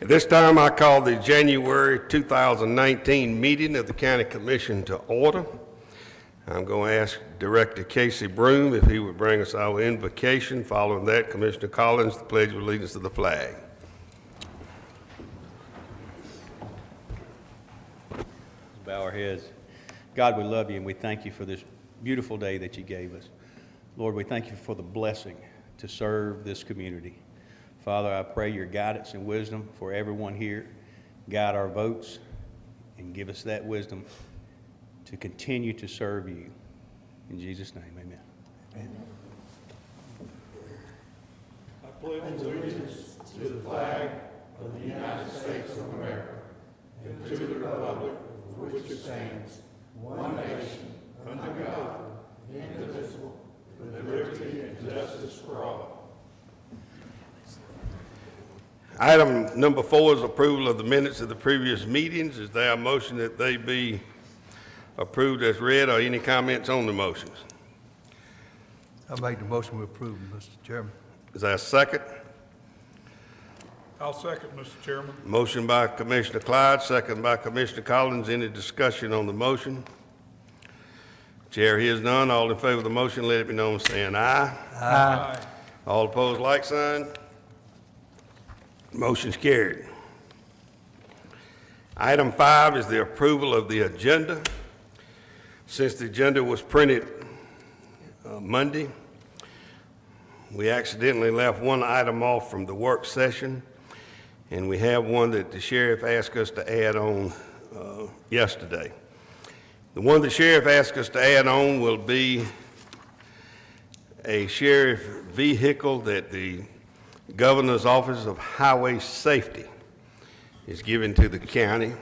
At this time, I call the January 2019 meeting of the County Commission to order. I'm going to ask Director Casey Broom if he would bring us our invocation. Following that, Commissioner Collins, the Pledge of Allegiance to the flag. Bow our heads. God, we love you and we thank you for this beautiful day that you gave us. Lord, we thank you for the blessing to serve this community. Father, I pray your guidance and wisdom for everyone here. Guide our votes and give us that wisdom to continue to serve you. In Jesus' name, amen. Amen. I pledge allegiance to the flag of the United States of America and to the republic for which it stands, one nation, under God, indivisible, with liberty and justice for all. Item number 4 is approval of the minutes of the previous meetings. Is there a motion that they be approved as read, or any comments on the motions? I'll make the motion we approve, Mr. Chairman. Is there a second? I'll second, Mr. Chairman. Motion by Commissioner Clyde, second by Commissioner Collins. Any discussion on the motion? Chair hears none. All in favor of the motion, let it be known saying aye. Aye. All opposed, like sign. Motion's carried. Item 5 is the approval of the agenda. Since the agenda was printed Monday, we accidentally left one item off from the work session, and we have one that the sheriff asked us to add on yesterday. The one the sheriff asked us to add on will be a sheriff vehicle that the Governor's Office of Highway Safety is given to the county.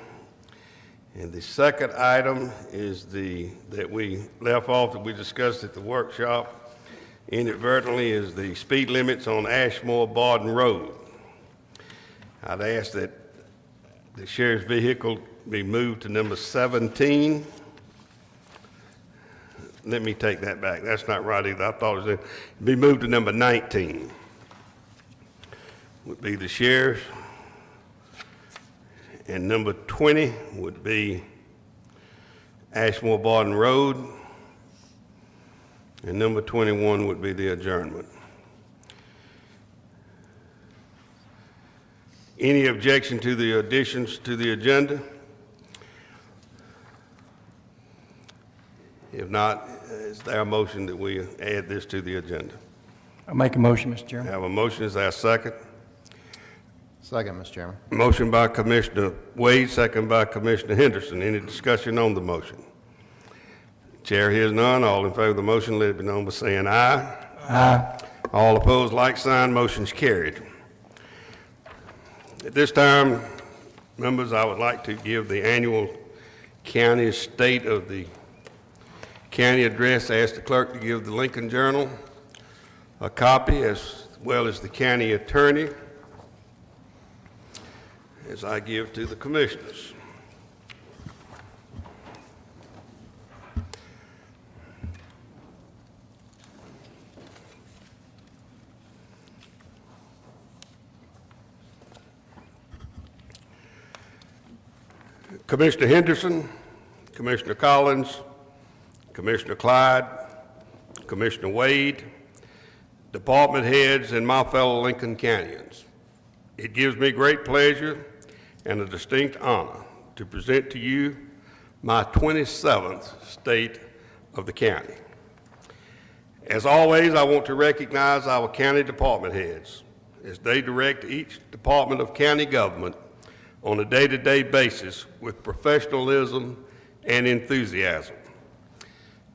And the second item is that we left off, that we discussed at the workshop inadvertently, is the speed limits on Ashmore-Barden Road. I'd ask that the sheriff's vehicle be moved to number 17. Let me take that back. That's not right either. I thought it was be moved to number 19. Would be the sheriff, and number 20 would be Ashmore-Barden Road, and number 21 would be the adjournment. Any objection to the additions to the agenda? If not, is there a motion that we add this to the agenda? I'll make a motion, Mr. Chairman. I have a motion. Is there a second? Second, Mr. Chairman. Motion by Commissioner Wade, second by Commissioner Henderson. Any discussion on the motion? Chair hears none. All in favor of the motion, let it be known by saying aye. Aye. All opposed, like sign. Motion's carried. At this time, members, I would like to give the annual county state of the county address. I ask the clerk to give the Lincoln Journal a copy, as well as the county attorney, as I give to the commissioners. Commissioner Henderson, Commissioner Collins, Commissioner Clyde, Commissioner Wade, department heads, and my fellow Lincoln Countyans. It gives me great pleasure and a distinct honor to present to you my 27th state of the county. As always, I want to recognize our county department heads as they direct each department of county government on a day-to-day basis with professionalism and enthusiasm.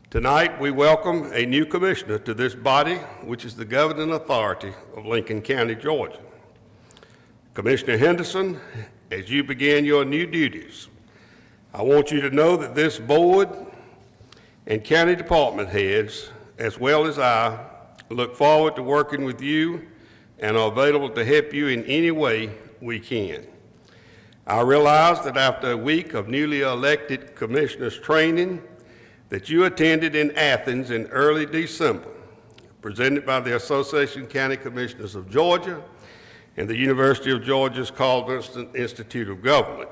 Tonight, we welcome a new commissioner to this body, which is the governing authority of Lincoln County, Georgia. Commissioner Henderson, as you begin your new duties, I want you to know that this board and county department heads, as well as I, look forward to working with you and are available to help you in any way we can. I realize that after a week of newly elected commissioners training that you attended in Athens in early December, presented by the Association of County Commissioners of Georgia and the University of Georgia's Carl Vincent Institute of Government.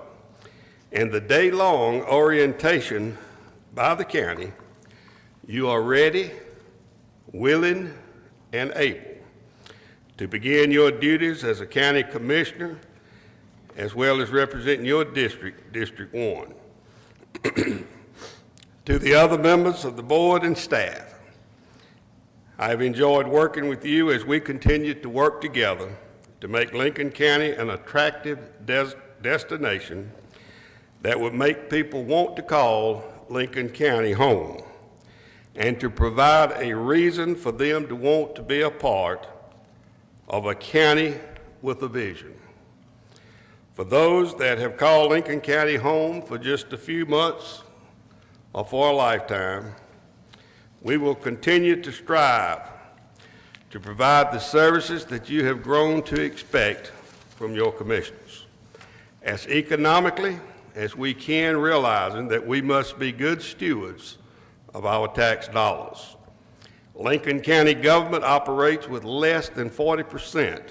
And the day-long orientation by the county, you are ready, willing, and able to begin your duties as a county commissioner, as well as representing your district, District 1. To the other members of the board and staff, I have enjoyed working with you as we continue to work together to make Lincoln County an attractive destination that would make people want to call Lincoln County home, and to provide a reason for them to want to be a part of a county with a vision. For those that have called Lincoln County home for just a few months or for a lifetime, we will continue to strive to provide the services that you have grown to expect from your commissioners, as economically as we can, realizing that we must be good stewards of our tax dollars. Lincoln County government operates with less than 40%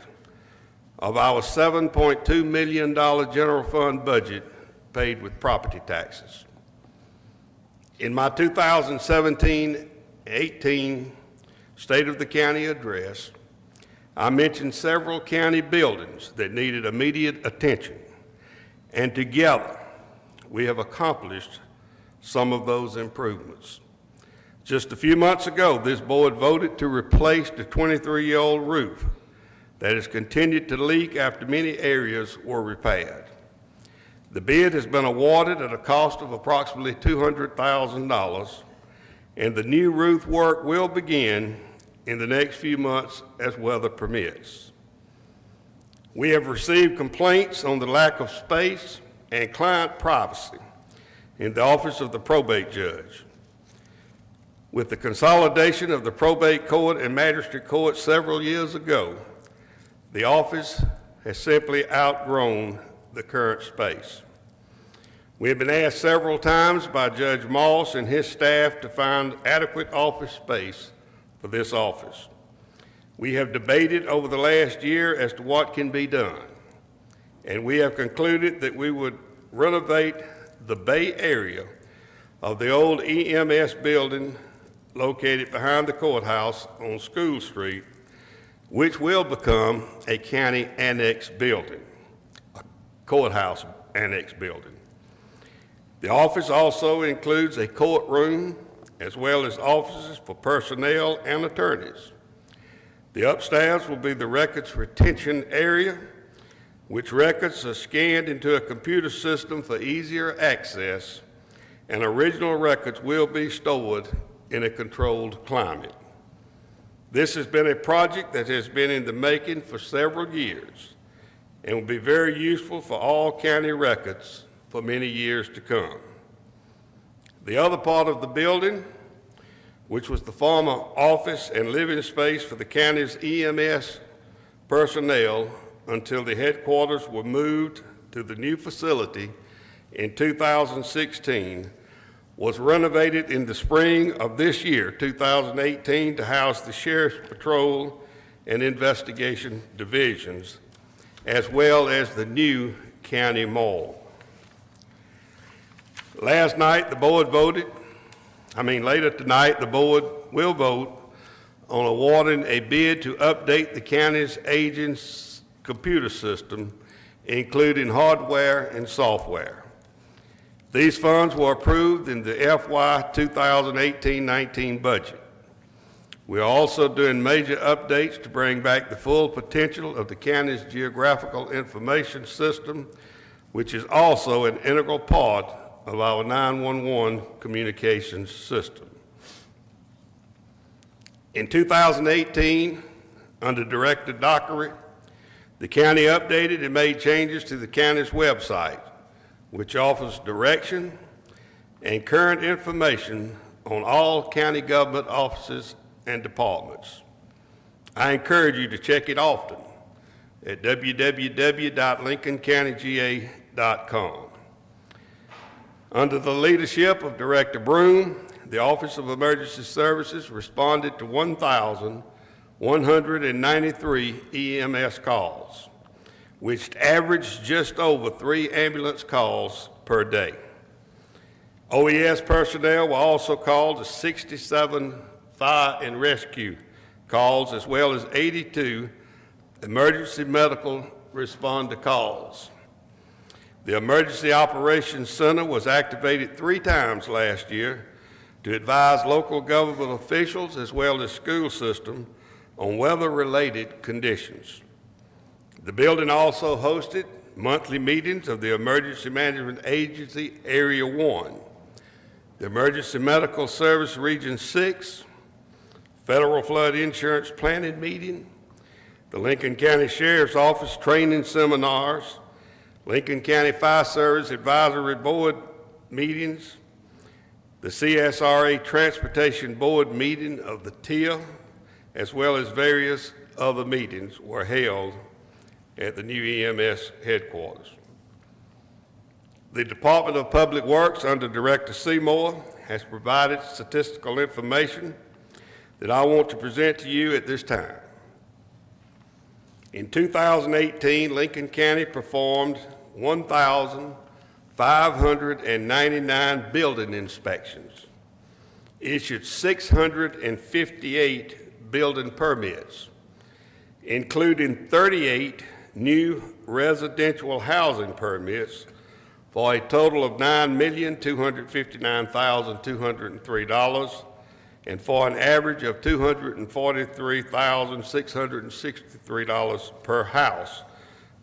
of our $7.2 million general fund budget paid with property taxes. In my 2017-18 State of the County address, I mentioned several county buildings that needed immediate attention, and together we have accomplished some of those improvements. Just a few months ago, this board voted to replace the 23-year-old roof that has continued to leak after many areas were repaired. The bid has been awarded at a cost of approximately $200,000, and the new roof work will begin in the next few months as weather permits. We have received complaints on the lack of space and client privacy in the office of the probate judge. With the consolidation of the probate court and magistrate court several years ago, the office has simply outgrown the current space. We have been asked several times by Judge Moss and his staff to find adequate office space for this office. We have debated over the last year as to what can be done, and we have concluded that we would renovate the bay area of the old EMS building located behind the courthouse on School Street, which will become a county annex building, a courthouse annex building. The office also includes a courtroom as well as offices for personnel and attorneys. The upstairs will be the records retention area, which records are scanned into a computer system for easier access, and original records will be stored in a controlled climate. This has been a project that has been in the making for several years and will be very useful for all county records for many years to come. The other part of the building, which was the former office and living space for the county's EMS personnel until the headquarters were moved to the new facility in 2016, was renovated in the spring of this year, 2018, to house the Sheriff's Patrol and Investigation Divisions, as well as the new county mall. Later tonight, the board will vote on awarding a bid to update the county's aging computer system, including hardware and software. These funds were approved in the FY 2018-19 budget. We are also doing major updates to bring back the full potential of the county's geographical information system, which is also an integral part of our 911 communications system. In 2018, under Director Dockery, the county updated and made changes to the county's website, which offers direction and current information on all county government offices and departments. I encourage you to check it often at www.lincolncountygA.com. Under the leadership of Director Broom, the Office of Emergency Services responded to 1,193 EMS calls. which averaged just over 3 ambulance calls per day. OES personnel were also called to 67 fire and rescue calls, as well as 82 emergency medical responder calls. The Emergency Operations Center was activated 3 times last year to advise local government officials as well as school system on weather-related conditions. The building also hosted monthly meetings of the Emergency Management Agency Area 1, the Emergency Medical Service Region 6, Federal Flood Insurance Planning Meeting, the Lincoln County Sheriff's Office training seminars, Lincoln County Fire Service Advisory Board meetings, the CSRA Transportation Board meeting of the TIA, as well as various other meetings were held at the new EMS headquarters. The Department of Public Works under Director Seymour has provided statistical information that I want to present to you at this time. In 2018, Lincoln County performed 1,599 building inspections, issued 658 building permits, including 38 new residential housing permits for a total of $9,259,203 and for an average of $243,663 per house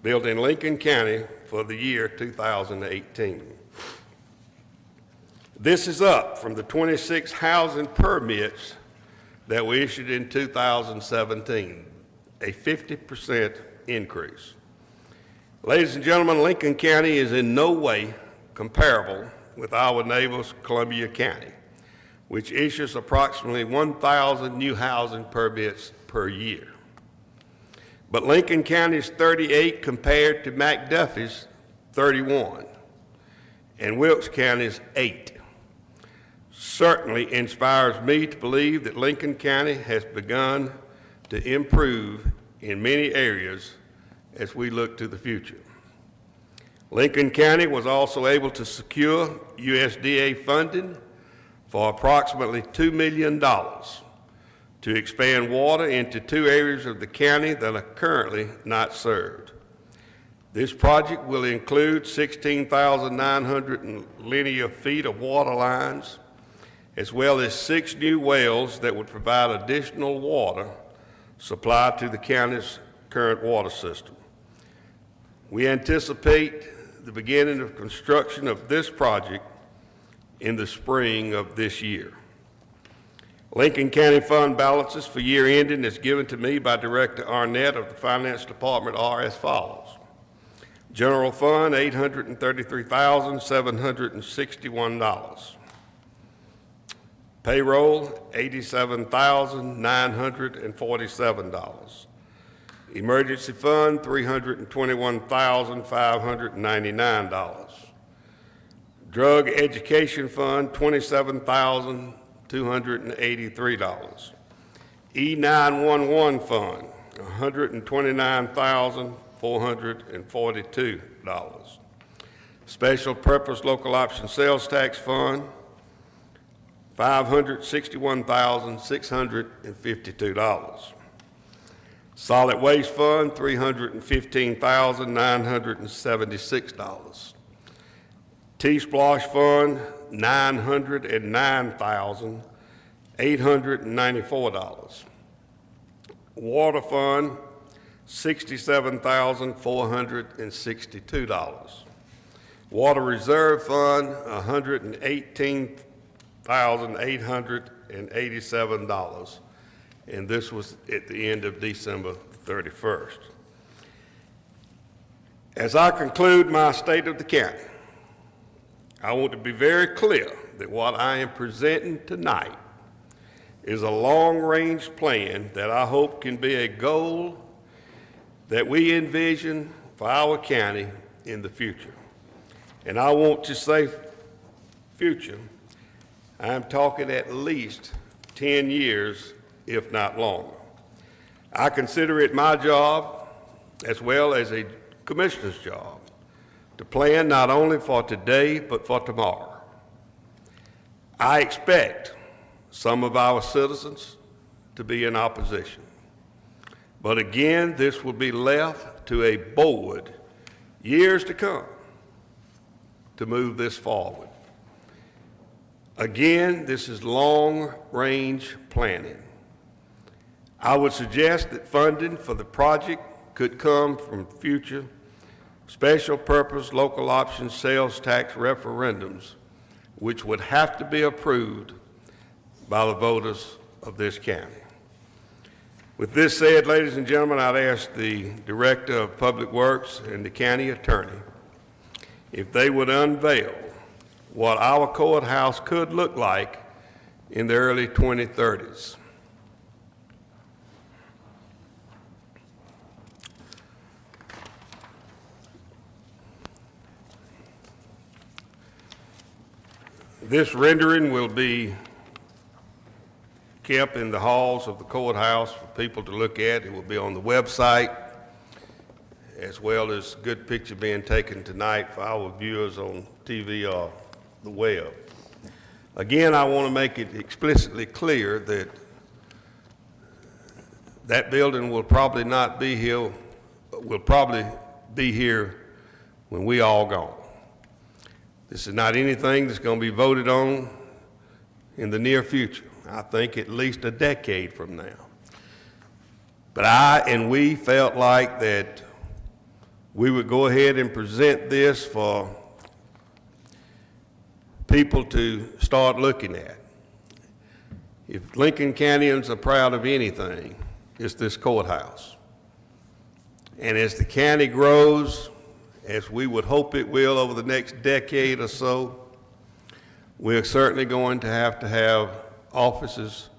built in Lincoln County for the year 2018. This is up from the 26 housing permits that were issued in 2017, a 50% increase. Ladies and gentlemen, Lincoln County is in no way comparable with our neighbors, Columbia County, which issues approximately 1,000 new housing permits per year. But Lincoln County's 38 compared to McDuffie's 31, and Wilkes County's 8. Certainly inspires me to believe that Lincoln County has begun to improve in many areas as we look to the future. Lincoln County was also able to secure USDA funding for approximately $2 million to expand water into 2 areas of the county that are currently not served. This project will include 16,900 linear feet of water lines, as well as 6 new wells that would provide additional water supplied to the county's current water system. We anticipate the beginning of construction of this project in the spring of this year. Lincoln County fund balances for year ending as given to me by Director Arnett of the Finance Department are as follows. General Fund, $833,761. Payroll, $87,947. Emergency Fund, $321,599. Drug Education Fund, $27,283. E911 Fund, $129,442. Special Purpose Local Option Sales Tax Fund, $561,652. Solid Waste Fund, $315,976. T-Splosh Fund, $909,894. Water Fund, $67,462. Water Reserve Fund, $118,887. And this was at the end of December 31st. As I conclude my state of the county, I want to be very clear that what I am presenting tonight is a long-range plan that I hope can be a goal that we envision for our county in the future. And I want to say future, I'm talking at least 10 years, if not longer. I consider it my job, as well as a commissioner's job, to plan not only for today, but for tomorrow. I expect some of our citizens to be in opposition. But again, this will be left to a board years to come to move this forward. Again, this is long-range planning. I would suggest that funding for the project could come from future special purpose local option sales tax referendums, which would have to be approved by the voters of this county. With this said, ladies and gentlemen, I'd ask the Director of Public Works and the County Attorney if they would unveil what our courthouse could look like in the early 2030s. This rendering will be kept in the halls of the courthouse for people to look at. It will be on the website, as well as good picture being taken tonight for our viewers on TV or the web. Again, I want to make it explicitly clear that that building will probably not be here, will probably be here when we all gone. This is not anything that's going to be voted on in the near future. I think at least a decade from now. But I and we felt like that we would go ahead and present this for people to start looking at. If Lincoln Countyans are proud of anything, it's this courthouse. And as the county grows, as we would hope it will over the next decade or so, we're certainly going to have offices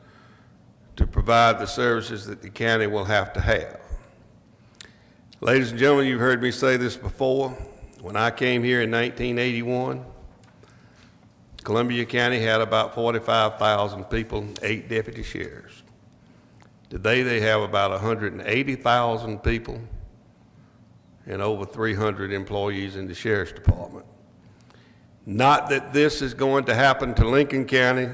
to provide the services that the county will have to have. Ladies and gentlemen, you've heard me say this before. When I came here in 1981, Columbia County had about 45,000 people, 8 deputy sheriffs. Today they have about 180,000 people and over 300 employees in the Sheriff's Department. Not that this is going to happen to Lincoln County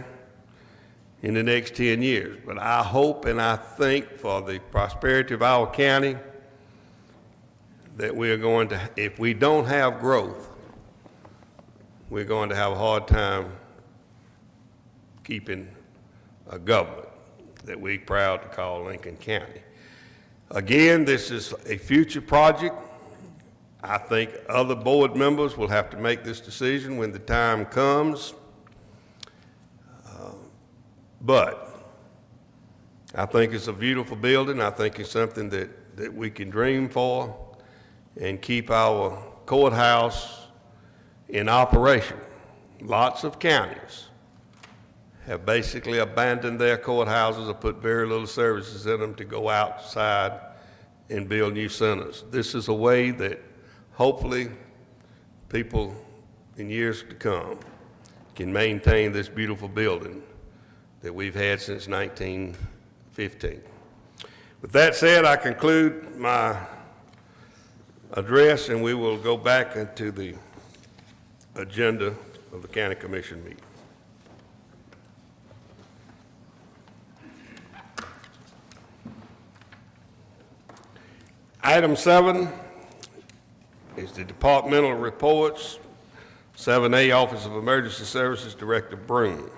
in the next 10 years, but I hope and I think for the prosperity of our county that we are going to, if we don't have growth, we're going to have a hard time keeping a government that we're proud to call Lincoln County. Again, this is a future project. I think other board members will have to make this decision when the time comes. But I think it's a beautiful building. I think it's something that we can dream for and keep our courthouse in operation. Lots of counties have basically abandoned their courthouses or put very little services in them to go outside and build new centers. This is a way that hopefully people in years to come can maintain this beautiful building that we've had since 1915. With that said, I conclude my address and we will go back into the agenda of the County Commission meeting. Item 7 is the departmental reports. 7A, Office of Emergency Services, Director Broom.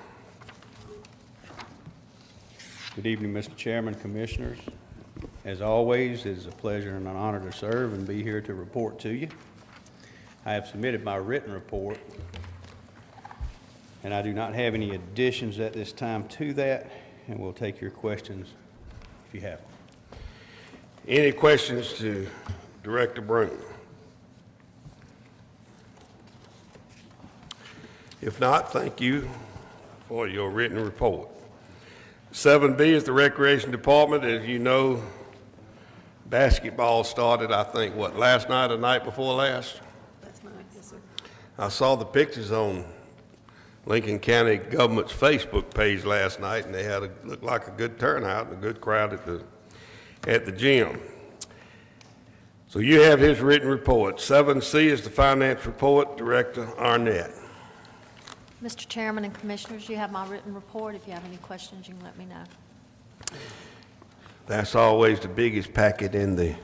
Good evening, Mr. Chairman, Commissioners. As always, it is a pleasure and an honor to serve and be here to report to you. I have submitted my written report, and I do not have any additions at this time to that, and we'll take your questions if you have them. Any questions to Director Broom? If not, thank you for your written report. 7B is the Recreation Department. As you know, basketball started, I think, what, last night or night before last? Last night, yes, sir. I saw the pictures on Lincoln County government's Facebook page last night, and they had looked like a good turnout and a good crowd at the gym. So you have his written report. 7C is the finance report, Director Arnett. Mr. Chairman and Commissioners, you have my written report. If you have any questions, you can let me know. That's always the biggest packet in the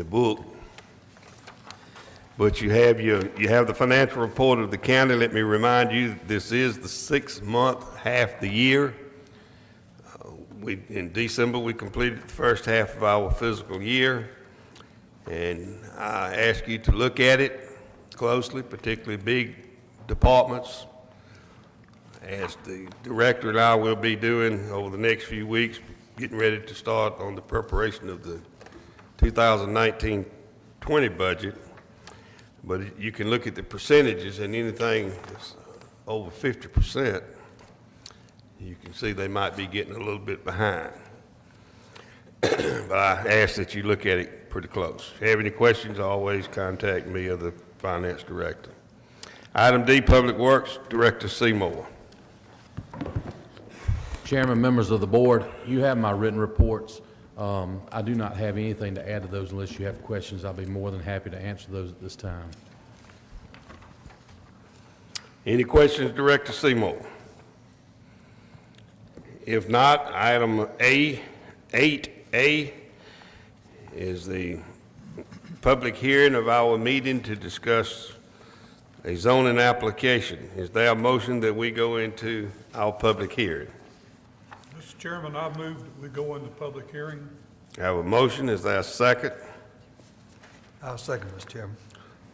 book. But you have the financial report of the county. Let me remind you, this is the 6th month, half the year. In December, we completed the first half of our fiscal year. And I ask you to look at it closely, particularly big departments, as the director and I will be doing over the next few weeks, getting ready to start on the preparation of the 2019-20 budget. But you can look at the percentages, and anything that's over 50%, you can see they might be getting a little bit behind. But I ask that you look at it pretty close. If you have any questions, always contact me or the finance director. Item D, Public Works, Director Seymour. Chairman, members of the board, you have my written reports. I do not have anything to add to those unless you have questions. I'll be more than happy to answer those at this time. Any questions, Director Seymour? If not, item A, 8A, is the public hearing of our meeting to discuss a zoning application. Is there a motion that we go into our public hearing? Mr. Chairman, I move that we go into public hearing. I have a motion. Is there a second? I'll second, Mr. Chairman.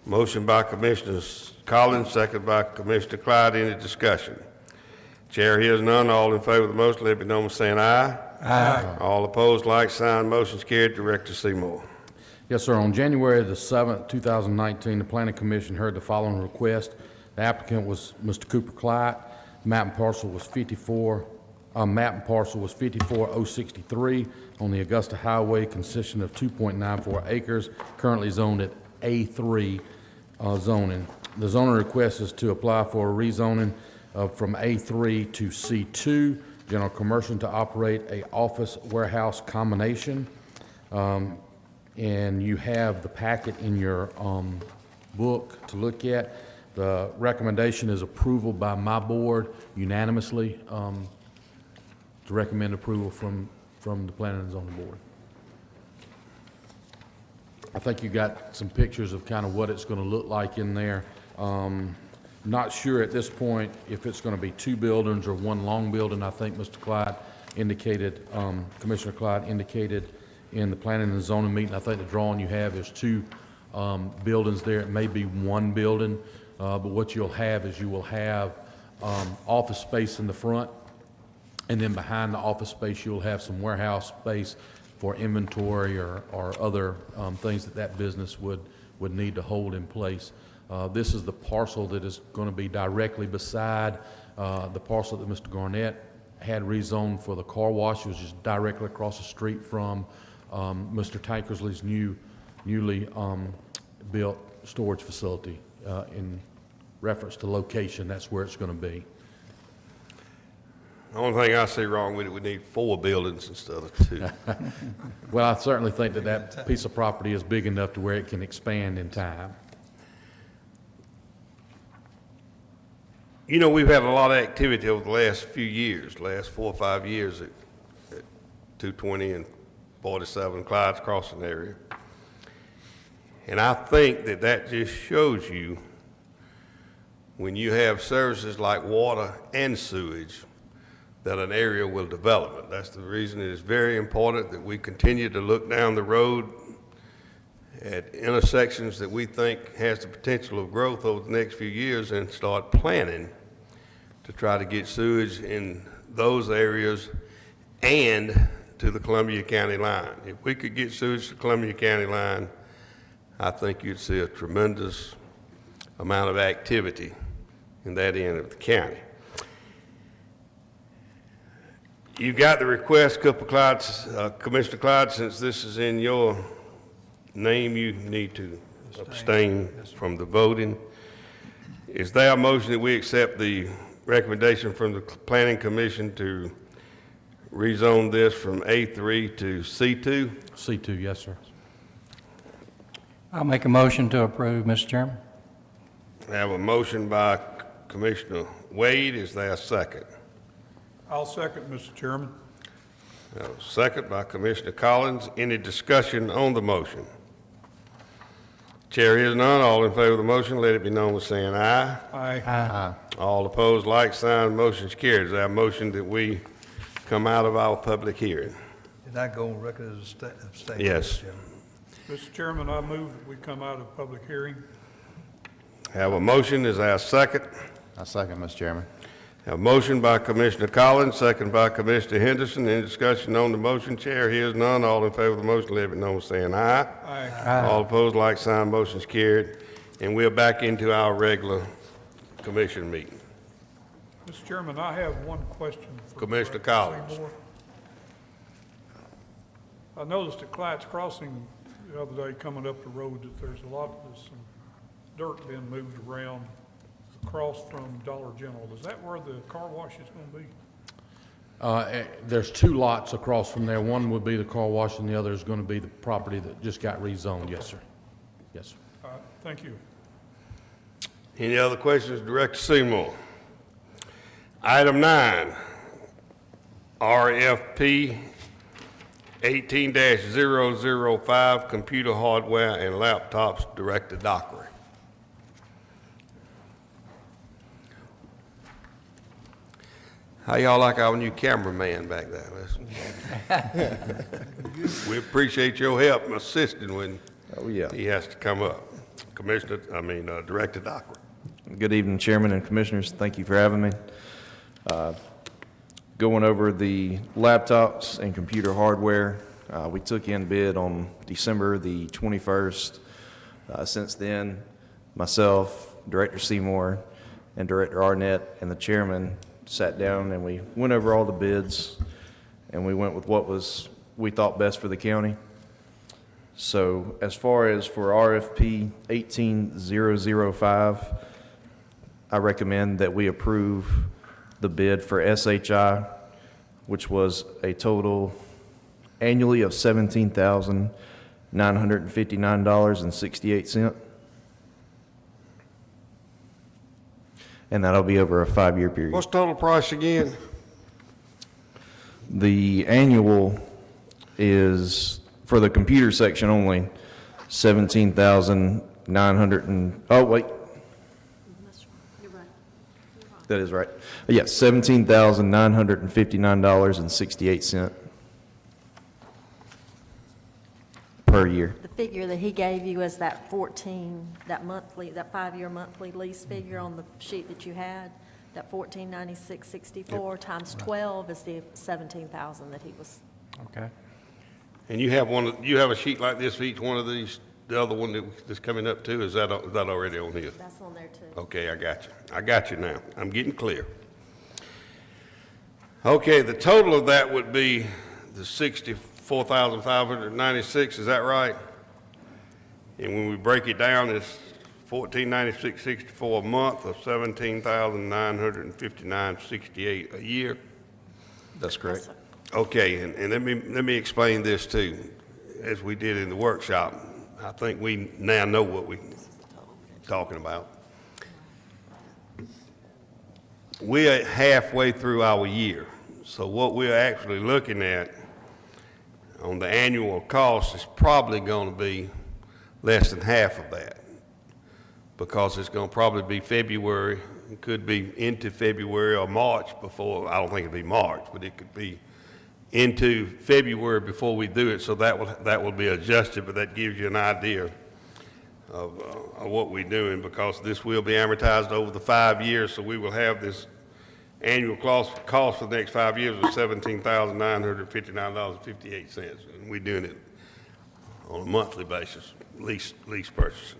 Motion by Commissioner Collins, second by Commissioner Clyde. Any discussion? Chair hears none. All in favor of the motion, let it be known by saying aye. Aye. All opposed, like sign. Motion's carried. Director Seymour. Yes, sir. On January the 7th, 2019, the Planning Commission heard the following request. The applicant was Mr. Cooper Clyde. Map and parcel was 54063 on the Augusta Highway, consisting of 2.94 acres, currently zoned at A3 zoning. The zoning request is to apply for a rezoning from A3 to C2, general commercial, to operate a office warehouse combination. And you have the packet in your book to look at. The recommendation is approval by my board unanimously to recommend approval from the Planning and Zoning Board. I think you got some pictures of kind of what it's going to look like in there. Not sure at this point if it's going to be two buildings or one long building. I think Mr. Clyde indicated, Commissioner Clyde indicated in the Planning and Zoning meeting, I think the drawing you have is two buildings there. It may be one building, but what you'll have is you will have office space in the front, and then behind the office space you'll have some warehouse space for inventory or other things that business would need to hold in place. This is the parcel that is going to be directly beside the parcel that Mr. Garnett had rezoned for the car wash. It was just directly across the street from Mr. Tankersley's newly built storage facility. In reference to location, that's where it's going to be. The only thing I see wrong with it, we need 4 buildings instead of 2. Well, I certainly think that piece of property is big enough to where it can expand in time. You know, we've had a lot of activity over the last few years, last 4 or 5 years at 220 and 47 Clyde's Crossing area. And I think that just shows you when you have services like water and sewage, that an area will develop. That's the reason it is very important that we continue to look down the road at intersections that we think has the potential of growth over the next few years and start planning to try to get sewage in those areas and to the Columbia County line. If we could get sewage to the Columbia County line, I think you'd see a tremendous amount of activity in that end of the county. You got the request, Commissioner Clyde, since this is in your name, you need to abstain from the voting. Is there a motion that we accept the recommendation from the Planning Commission to rezone this from A3 to C2? C2, yes, sir. I'll make a motion to approve, Mr. Chairman. I have a motion by Commissioner Wade. Is there a second? I'll second, Mr. Chairman. I have a second by Commissioner Collins. Any discussion on the motion? Chair is none. All in favor of the motion, let it be known by saying aye. Aye. All opposed, like sign. Motion's carried. Is there a motion that we come out of our public hearing? Did I go on record as abstaining? Yes. Mr. Chairman? Mr. Chairman, I move that we come out of public hearing. Have a motion. Is there a second? I second, Mr. Chairman. Have a motion by Commissioner Collins, second by Commissioner Henderson. Any discussion on the motion? Chair hears none. All in favor of the motion, let it be known by saying aye. Aye. All opposed, like sign. Motion's carried. And we're back into our regular commission meeting. Mr. Chairman, I have one question for Commissioner Director Collins. Seymour. I noticed at Clyde's Crossing the other day coming up the road that there's some dirt being moved around across from Dollar General. Is that where the car wash is going to be? There's two lots across from there. One would be the car wash, and the other is going to be the property that just got rezoned. Yes, sir. Yes, sir. All right, thank you. Any other questions, Director Seymour? Item 9, RFP 18-005, computer hardware and laptops, Director Dockery. How y'all like our new cameraman back there? We appreciate your help and assisting when he has to come up. Director Dockery. Good evening, Chairman and Commissioners. Thank you for having me. Going over the laptops and computer hardware, we took in bid on December the 21st. Since then, myself, Director Seymour, and Director Arnett, and the Chairman sat down and we went over all the bids, and we went with what we thought best for the county. So as far as for RFP 18005, I recommend that we approve the bid for SHI, which was a total annually of $17,959.68. And that'll be over a 5-year period. What's the total price again? The annual is, for the computer section only, 17,900 and, oh, wait, You're right. that is right. Yes, $17,959.68 per year. The figure that he gave you is that that 5-year monthly lease figure on the sheet that you had, that 1496.64 times 12 is the 17,000 that he was. Okay. And you have a sheet like this for each one of these, the other one that's coming up too, is that already on here? That's on there too. Okay, I got you now. I'm getting clear. Okay, the total of that would be the $64,596, is that right? And when we break it down, it's $1496.64 a month or $17,959.68 a year. That's correct. Yes, sir. Okay, and let me explain this too. As we did in the workshop, I think we now know what we're talking about. We're halfway through our year, so what we're actually looking at on the annual cost is probably going to be less than half of that, because it's going to probably be February. It could be into February or March before. I don't think it'd be March, but it could be into February before we do it, so that will be adjusted, but that gives you an idea of what we're doing, because this will be amortized over the 5 years, so we will have this annual cost for the next 5 years of $17,959.58, and we're doing it on a monthly basis, lease purchasing.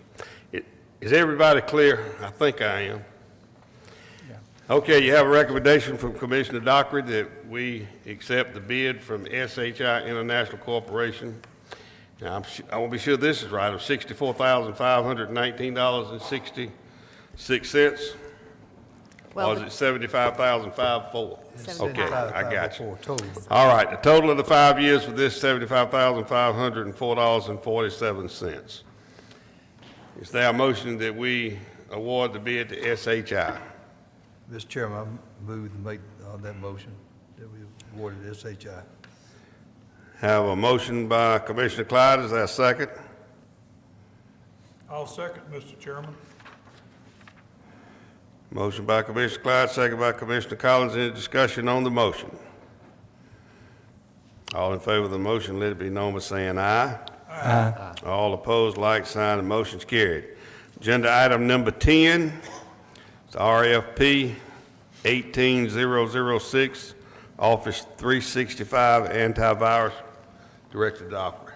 Is everybody clear? I think I am. Okay, you have a recommendation from Commissioner Dockery that we accept the bid from SHI International Corporation. Now, I want to be sure this is right, of $64,519.66. Well, Or is it $75,504? Okay, I got you. Total. All right, the total of the 5 years for this, $75,504.47. Is there a motion that we award the bid to SHI? Mr. Chairman, I move to make that motion that we awarded SHI. Have a motion by Commissioner Clyde, is there a second? I'll second, Mr. Chairman. Motion by Commissioner Clyde, second by Commissioner Collins. Any discussion on the motion? All in favor of the motion, let it be known by saying aye. Aye. All opposed, like sign, the motion's carried. Agenda item number 10, it's RFP 18006, Office 365 Antivirus, Director Dockery.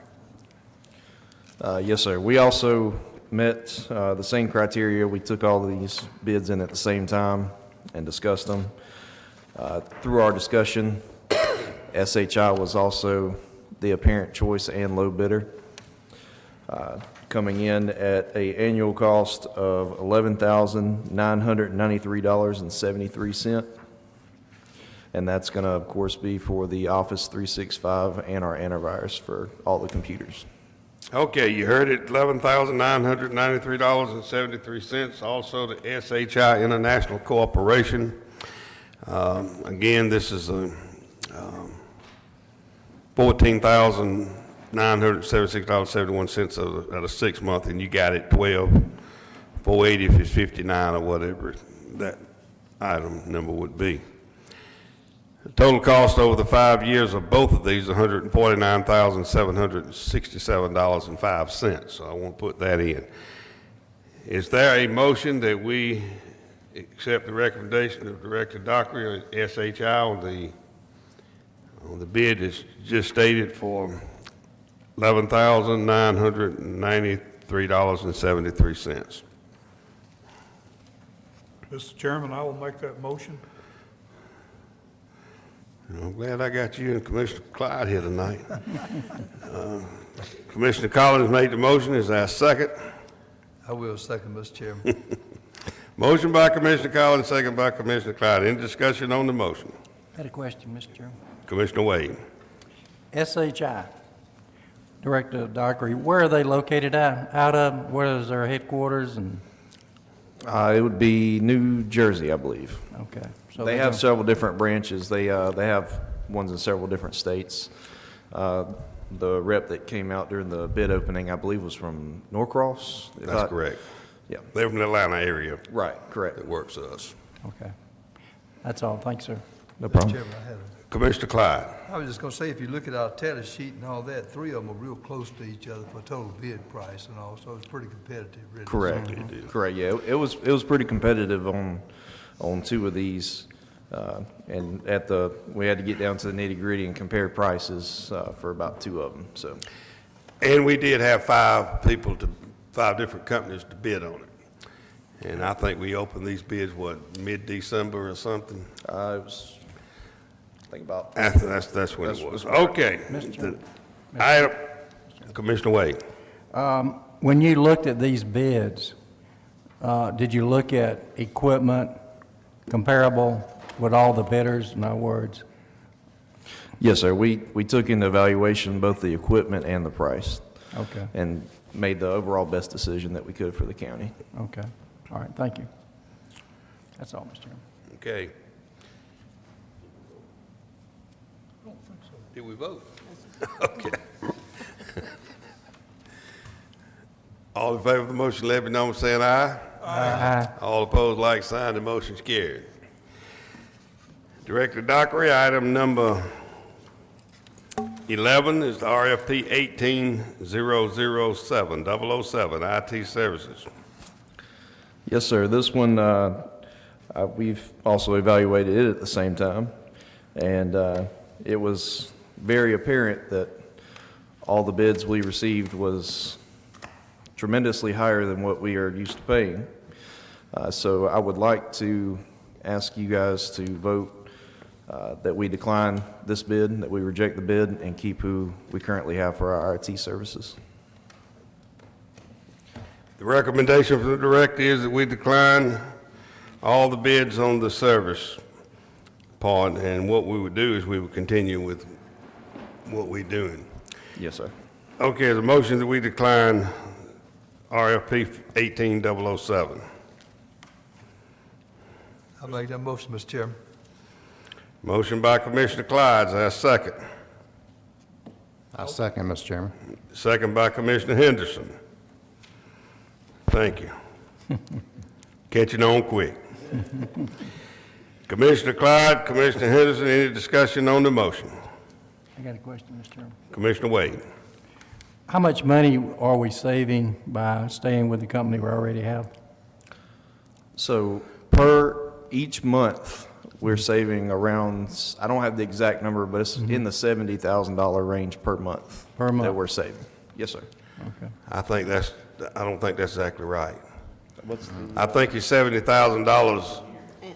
Yes, sir. We also met the same criteria. We took all of these bids in at the same time and discussed them. Through our discussion, SHI was also the apparent choice and low bidder, coming in at an annual cost of $11,993.73. And that's going to, of course, be for the Office 365 and our antivirus for all the computers. Okay, you heard it, $11,993.73. Also the SHI International Corporation. Again, this is a $14,976.71 out of 6 month, and you got it $12,480 if it's 59 or whatever that item number would be. The total cost over the 5 years of both of these, $149,767.05. So I want to put that in. Is there a motion that we accept the recommendation of Director Dockery on SHI on the bid that's just stated for $11,993.73? Mr. Chairman, I will make that motion. I'm glad I got you and Commissioner Clyde here tonight. Commissioner Collins made the motion. Is there a second? I will second, Mr. Chairman. Motion by Commissioner Collins, second by Commissioner Clyde. Any discussion on the motion? Got a question, Mr. Chairman. Commissioner Wade. SHI, Director Dockery, where are they located out of? Where is their headquarters? And It would be New Jersey, I believe. okay, so They have several different branches. They have ones in several different states. The rep that came out during the bid opening, I believe, was from Norcross. That's correct. Yeah. They're from the Atlanta area Right, correct. that works for us. Okay, that's all. Thanks, sir. No Mr. problem. Chairman, Commissioner Clyde. I was just going to say, if you look at our tally sheet and all that, 3 of them are real close to each other for total bid price and all, so it's pretty competitive, really. Correct. Correct, yeah. It was pretty competitive on 2 of these. And we had to get down to the nitty-gritty and compare prices for about 2 of them, so. And we did have 5 different companies to bid on it. And I think we opened these bids, mid-December or something? It was, I think about. That's when it was. Okay. Commissioner Wade. When you looked at these bids, did you look at equipment comparable with all the bidders, in other words? Yes, sir. We took into evaluation both the equipment and the price. Okay, And made the overall best decision that we could for the county. okay. All right, thank you. That's all, Mr. Chairman. Okay. Did we vote? Okay. All in favor of the motion, let me know by saying aye. Aye. All opposed, like sign, the motion's carried. Director Dockery, item number 11 is the RFP 18007, 007, IT Services. Yes, sir. This one, we've also evaluated it at the same time. And it was very apparent that all the bids we received was tremendously higher than what we are used to paying. So I would like to ask you guys to vote that we decline this bid, that we reject the bid, and keep who we currently have for our IT services. The recommendation from the director is that we decline all the bids on the service part, and what we would do is we would continue with what we're doing. Yes, sir. Okay, the motion that we decline RFP 18007. I'll make that motion, Mr. Chairman. Motion by Commissioner Clyde, is there a second? I second, Mr. Chairman. Second by Commissioner Henderson. Thank you. Catching on quick. Commissioner Clyde, Commissioner Henderson, any discussion on the motion? I got a question, Mr. Chairman. Commissioner Wade. How much money are we saving by staying with the company we already have? So each month, we're saving around, I don't have the exact number, but it's in the $70,000 range per month. Per month. That we're saving. Yes, sir. Okay. I don't think that's exactly right. I think it's $70,000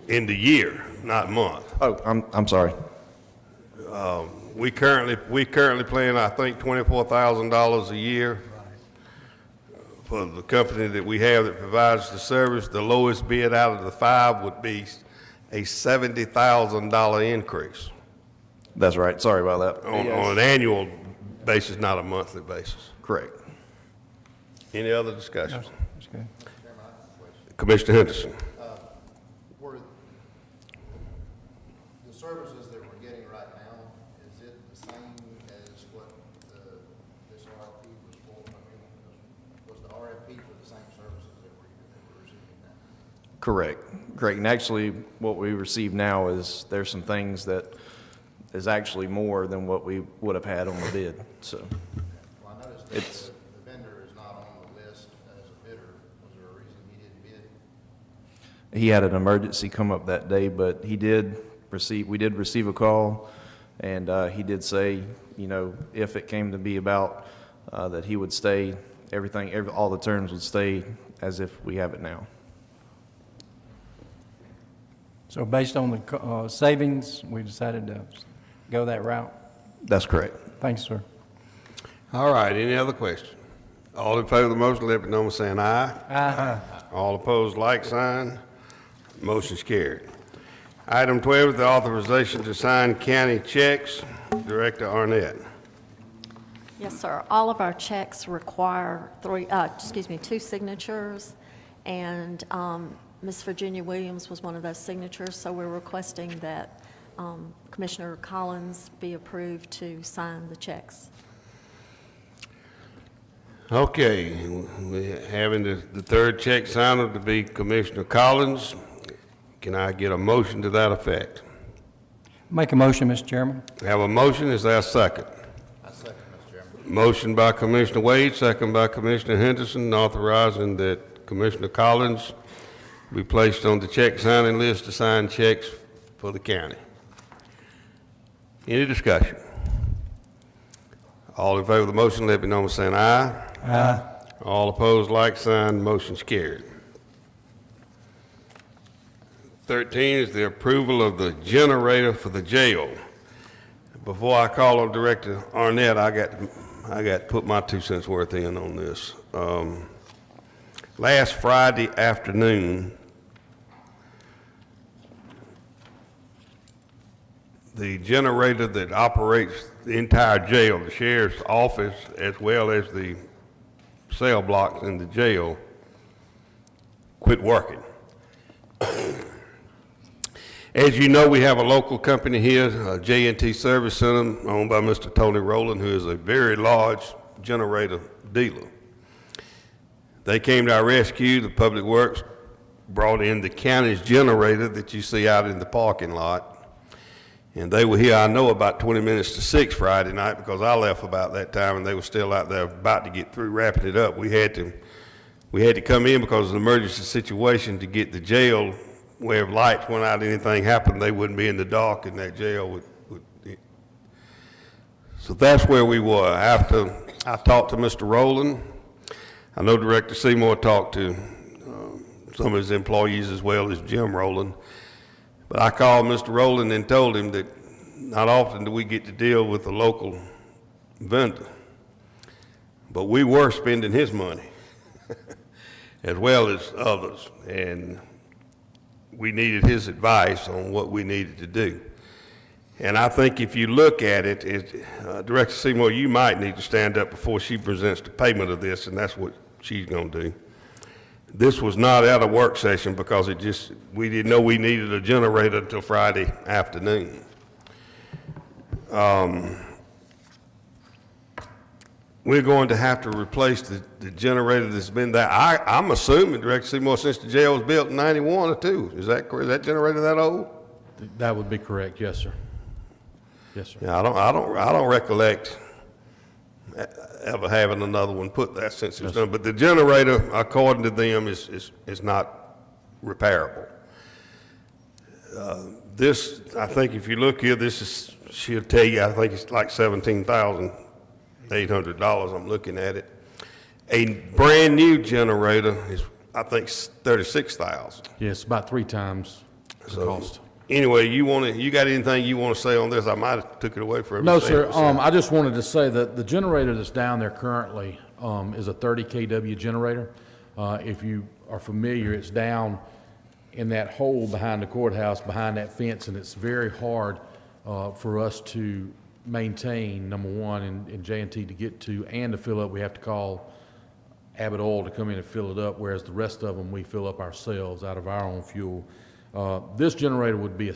in the year, not month. Oh, I'm sorry. We currently paying, I think, $24,000 a year for the company that we have that provides the service. The lowest bid out of the 5 would be a $70,000 increase That's right. Sorry about that. on an annual basis, not a monthly basis. Correct. Any other discussion? That's good. Commissioner Henderson. Were the services that we're getting right now, is it the same as what this RFP was for? I mean, was the RFP for the same services that we're receiving now? Correct. And actually, what we receive now is, there's some things that is actually more than what we would have had on the bid, so. Well, I noticed It's- that the vendor is not on the list as a bidder. Was there a reason he didn't bid? He had an emergency come up that day, but we did receive a call, and he did say, if it came to be about, that he would stay, all the terms would stay as if we have it now. So based on the savings, we decided to go that route? That's correct. Thanks, sir. All right, any other questions? All in favor of the motion, let me know by saying aye. Aye. All opposed, like sign. Motion's carried. Item 12 is the authorization to sign county checks. Director Arnett. Yes, sir. All of our checks require two signatures, and Ms. Virginia Williams was one of those signatures, so we're requesting that Commissioner Collins be approved to sign the checks. Okay, we're having the third check signer to be Commissioner Collins. Can I get a motion to that effect? Make a motion, Mr. Chairman. Have a motion, is there a second? I second, Mr. Chairman. Motion by Commissioner Wade, second by Commissioner Henderson, authorizing that Commissioner Collins be placed on the check signing list to sign checks for the county. Any discussion? All in favor of the motion, let me know by saying aye. Aye. All opposed, like sign, motion's carried. 13 is the approval of the generator for the jail. Before I call on Director Arnett, I got to put my 2 cents worth in on this. Last Friday afternoon, the generator that operates the entire jail, the sheriff's office, as well as the cell blocks in the jail, quit working. As you know, we have a local company here, J&T Service Center, owned by Mr. Tony Rowland, who is a very large generator dealer. They came to our rescue. The Public Works brought in the county's generator that you see out in the parking lot. And they were here, I know, about 20 minutes to 6 Friday night, because I left about that time and they were still out there about to get through wrapping it up. We had to come in because of an emergency situation to get the jail where if lights went out, anything happened, they wouldn't be in the dark and that jail would. So that's where we were. After I talked to Mr. Rowland, I know Director Seymour talked to some of his employees as well as Jim Rowland. But I called Mr. Rowland and told him that not often do we get to deal with a local vendor, but we were spending his money as well as others, and we needed his advice on what we needed to do. And I think if you look at it, Director Seymour, you might need to stand up before she presents the payment of this, and that's what she's gonna do. This was not at a work session because we didn't know we needed a generator until Friday afternoon. We're going to have to replace the generator that's been there. I'm assuming, Director Seymour, since the jail was built in 91 or 2. Is that correct? Is that generator that old? That would be correct, yes, sir. Yes, sir. Yeah, I don't recollect ever having another one put there since it was done. But the generator, according to them, is not repairable. This, I think if you look here, she'll tell you, I think it's like $17,800. I'm looking at it. A brand-new generator is, I think, $36,000. Yes, about 3 times the cost. Anyway, you got anything you want to say on this? I might have took it away from No, everything. sir. I just wanted to say that the generator that's down there currently is a 30 kW generator. If you are familiar, it's down in that hole behind the courthouse, behind that fence, and it's very hard for us to maintain, number one, in J&T to get to and to fill up. We have to call Abbott Oil to come in and fill it up, whereas the rest of them we fill up ourselves out of our own fuel. This generator would be a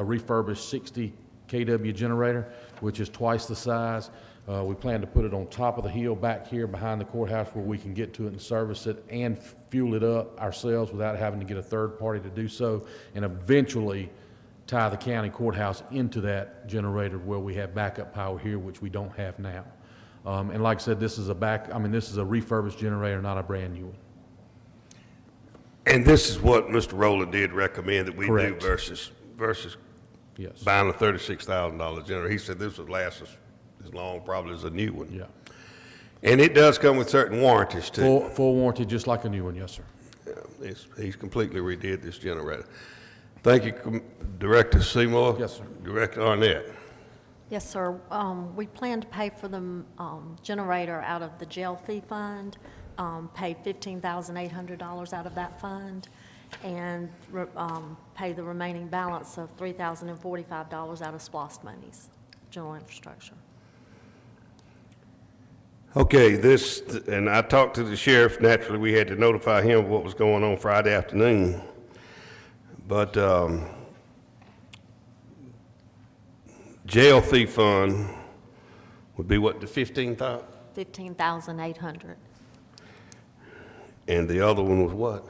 refurbished 60 kW generator, which is twice the size. We plan to put it on top of the hill back here behind the courthouse where we can get to it and service it and fuel it up ourselves without having to get a third party to do so, and eventually tie the county courthouse into that generator where we have backup power here, which we don't have now. And like I said, this is a refurbished generator, not a brand new one. And this is what Mr. Rowland did recommend that we do Correct. versus Yes. buying a $36,000 generator. He said this would last us as long probably as a new one. Yeah. And it does come with certain warranties too. Full warranty, just like a new one, yes, sir. Yeah, he's completely redid this generator. Thank you, Director Seymour. Yes, sir. Director Arnett. Yes, sir. We plan to pay for the generator out of the jail fee fund, pay $15,800 out of that fund, and pay the remaining balance of $3,045 out of SPLOST monies, general infrastructure. Okay, and I talked to the sheriff. Naturally, we had to notify him of what was going on Friday afternoon. But jail fee fund would be what, the 15,000? $15,800, And the other one was what?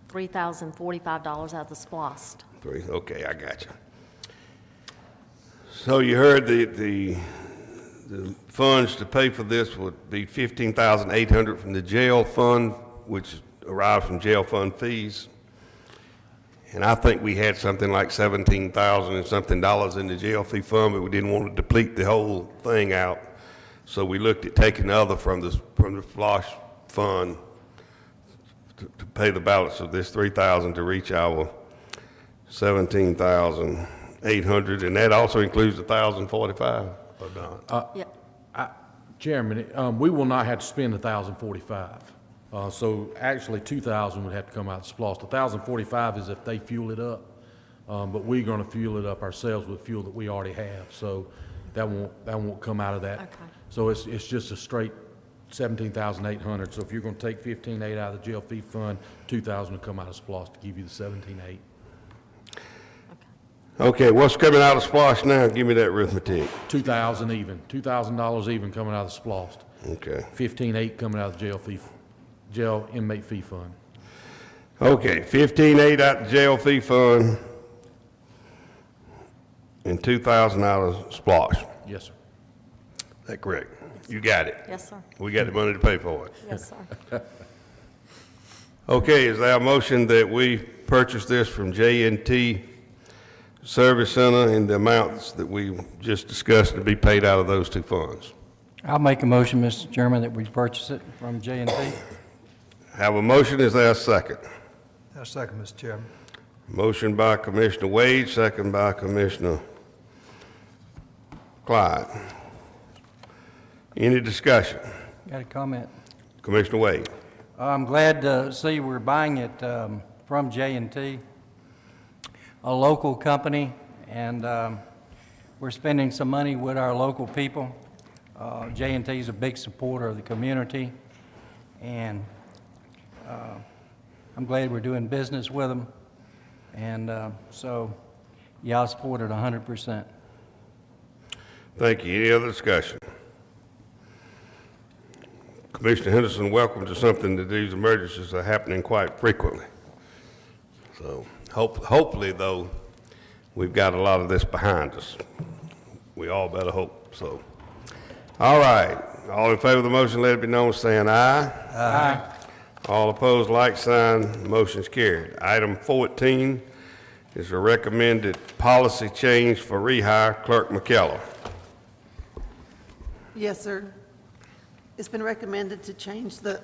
$3,045 out of the SPLOST. 3, okay, I got you. So you heard the funds to pay for this would be $15,800 from the jail fund, which arrives from jail fund fees. And I think we had something like $17,000 and something in the jail fee fund, but we didn't want to deplete the whole thing out. So we looked at taking the other from the SPLOST fund to pay the balance of this $3,000 to reach our $17,800, and that also includes the $1,045 or not? Yep. Chairman, we will not have to spend $1,045. So actually, $2,000 would have to come out of SPLOST. $1,045 is if they fuel it up, but we're going to fuel it up ourselves with fuel that we already have. So that won't come out of that. Okay. So it's just a straight $17,800. So if you're going to take $15,800 out of the jail fee fund, $2,000 will come out of SPLOST to give you the $17,800. Okay, what's coming out of SPLOST now? Give me that arithmetic. $2,000 even, $2,000 even coming out of the SPLOST. Okay. $15,800 coming out of the jail inmate fee fund. Okay, $15,800 out the jail fee fund and $2,000 out of SPLOST. Yes, sir. Is that correct? You got it. Yes, sir. We got the money to pay for it. Yes, sir. Okay, is there a motion that we purchase this from J&T Service Center in the amounts that we just discussed to be paid out of those two funds? I'll make a motion, Mr. Chairman, that we purchase it from J&T. Have a motion, is there a second? I second, Mr. Chairman. Motion by Commissioner Wade, second by Commissioner Clyde. Any discussion? Got a comment? Commissioner Wade. I'm glad to see we're buying it from J&T, a local company, and we're spending some money with our local people. J&T is a big supporter of the community, and I'm glad we're doing business with them. And so, y'all support it 100%. Thank you. Any other discussion? Commissioner Henderson, welcome to something that these emergencies are happening quite frequently. So hopefully, though, we've got a lot of this behind us. We all better hope so. All right. All in favor of the motion, let it be known saying aye. Aye. All opposed, like sign. Motion's carried. Item 14 is a recommended policy change for rehire Clerk McKellar. Yes, sir. It's been recommended to change the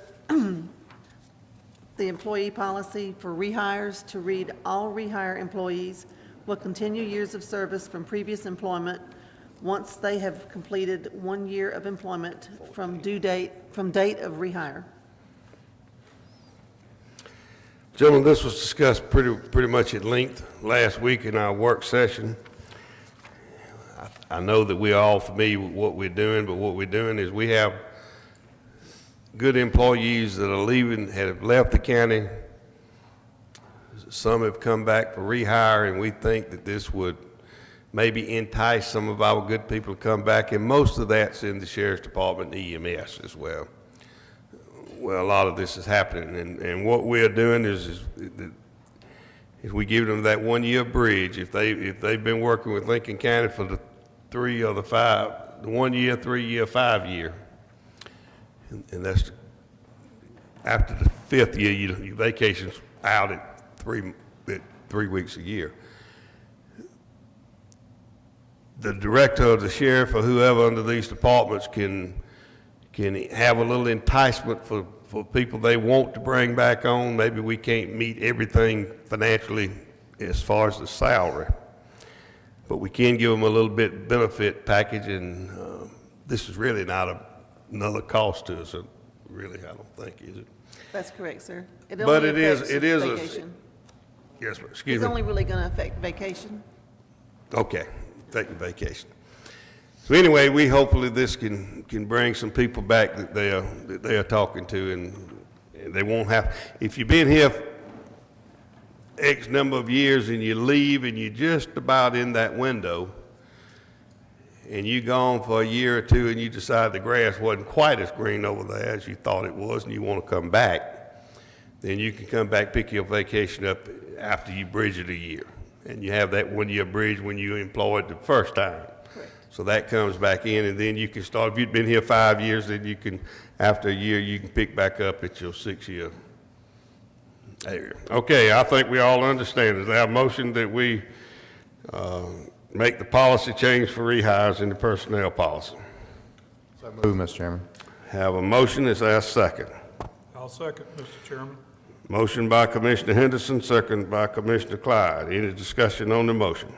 employee policy for rehires to read all rehire employees will continue years of service from previous employment once they have completed 1 year of employment from date of rehire. Gentlemen, this was discussed pretty much at length last week in our work session. I know that we're all familiar with what we're doing, but what we're doing is we have good employees that are leaving, have left the county. Some have come back for rehire, and we think that this would maybe entice some of our good people to come back, and most of that's in the Sheriff's Department and EMS as well. Well, a lot of this is happening, and what we're doing is we give them that 1 year bridge. If they've been working with Lincoln County for the 3 or the 5, the 1 year, 3 year, 5 year, and that's after the 5th year, your vacation's out at 3 weeks a year. The director or the sheriff or whoever under these departments can have a little enticement for people they want to bring back on. Maybe we can't meet everything financially as far as the salary, but we can give them a little bit benefit package, and this is really not another cost to us, really, I don't think, is it? That's correct, sir. But it is vacation. Yes, ma'am. Excuse It's me. only really going to affect vacation. Okay, taking vacation. So anyway, we hopefully this can bring some people back that they are talking to, and they won't have, if you've been here X number of years and you leave and you're just about in that window, and you gone for a year or two and you decide the grass wasn't quite as green over there as you thought it was and you want to come back, then you can come back, pick your vacation up after you bridge it a year. And you have that 1 year bridge when you employed the first time. Correct. So that comes back in, and then you can start, if you've been here 5 years, then you can, after a year, you can pick back up at your 6 year area. Okay, I think we all understand. Is there a motion that we make the policy change for rehires in the personnel policy? So move, Mr. Chairman. Have a motion, is there a second? I'll second, Mr. Chairman. Motion by Commissioner Henderson, second by Commissioner Clyde. Any discussion on the motion?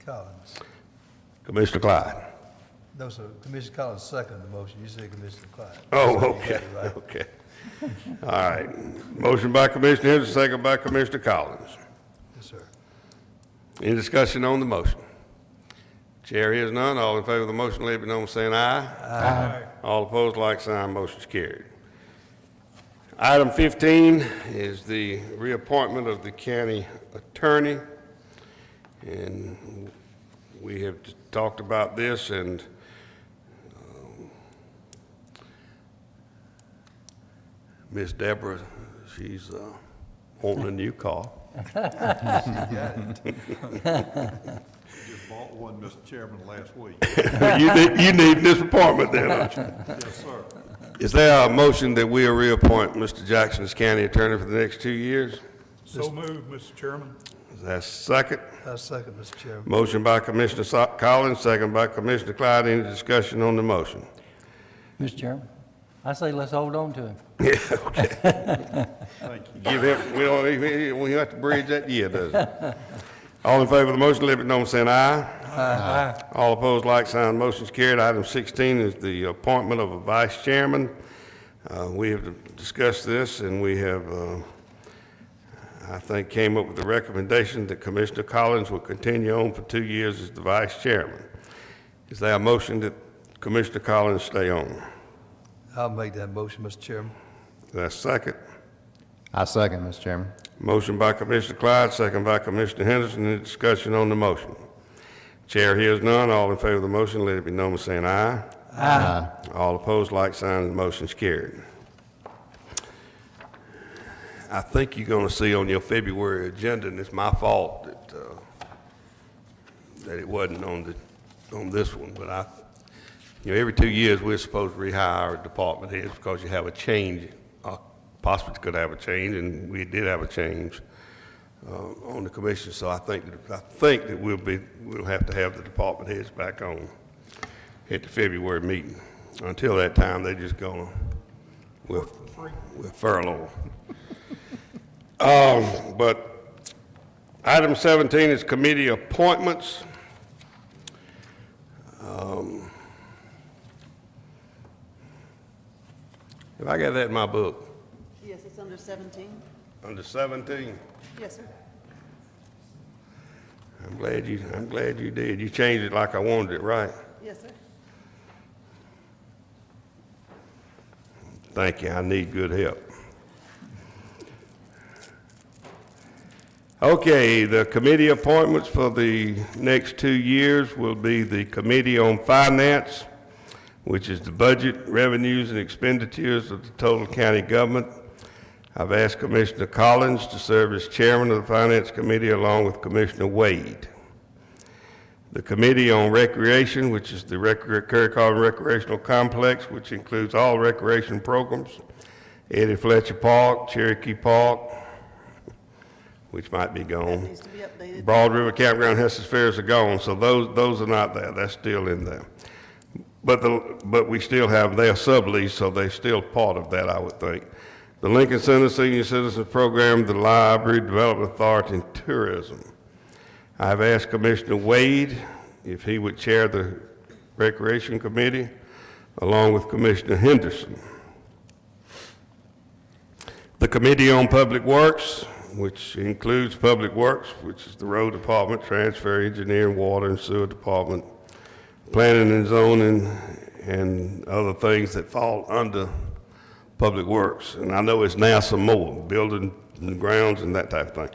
Collins. Commissioner Clyde. No, sir. Commissioner Collins seconded the motion. You said Commissioner Clyde. Oh, So you okay, got it right. okay. All right. Motion by Commissioner Henderson, second by Commissioner Collins. Yes, sir. Any discussion on the motion? Chair hears none. All in favor of the motion, let it be known by saying aye. Aye. All opposed, like sign. Motion's carried. Item 15 is the reappointment of the county attorney. And we have talked about this, and Miss Deborah, she's wanting a new car. Just bought one, Mr. Chairman, last week. You need this appointment then, don't you? Yes, sir. Is there a motion that we reappoint Mr. Jackson as county attorney for the next 2 years? So moved, Mr. Chairman. Is there a second? I second, Mr. Chairman. Motion by Commissioner Collins, second by Commissioner Clyde. Any discussion on the motion? Mr. Chairman, I say let's hold on to him. Yeah, okay. Give him, we don't have to bridge that year, does it? All in favor of the motion, let it be known by saying aye. Aye. All opposed, like sign. Motion's carried. Item 16 is the appointment of a vice chairman. We have discussed this, and we have, I think, came up with the recommendation that Commissioner Collins will continue on for 2 years as the vice chairman. Is there a motion that Commissioner Collins stay on? I'll make that motion, Mr. Chairman. That's second. I second, Mr. Chairman. Motion by Commissioner Clyde, second by Commissioner Henderson. Any discussion on the motion? Chair hears none. All in favor of the motion, let it be known by saying aye. Aye. All opposed, like sign. The motion's carried. I think you're going to see on your February agenda, and it's my fault that it wasn't on this one, but every 2 years, we're supposed to rehire our department heads because you have a change, possibly could have a change, and we did have a change on the commission. So I think that we'll have to have the department heads back on at the February meeting. Until that time, they're just gonna with furlough. But item 17 is committee appointments. Have I got that in my book? Yes, it's under 17. Under 17? Yes, sir. I'm glad you did. You changed it like I wanted it, right? Yes, sir. Thank you. I need good help. Okay, the committee appointments for the next 2 years will be the Committee on Finance, which is the budget, revenues, and expenditures of the total county government. I've asked Commissioner Collins to serve as chairman of the Finance Committee along with Commissioner Wade. The Committee on Recreation, which is the Curry Carver Recreational Complex, which includes all recreation programs, Eddie Fletcher Park, Cherokee Park, which might be That gone. needs to be updated. Broad River Campground, Hesses Fairs are gone, so those are not there. That's still in there. But we still have their sublease, so they're still part of that, I would think. The Lincoln Center Senior Citizens Program, the Library, Development Authority, and Tourism. I've asked Commissioner Wade if he would chair the Recreation Committee, along with Commissioner Henderson. The Committee on Public Works, which includes Public Works, which is the Road Department, Transfer Engineering, Water and Sewer Department, Planning and Zoning, and other things that fall under Public Works. And I know it's now some more, building and grounds and that type of thing.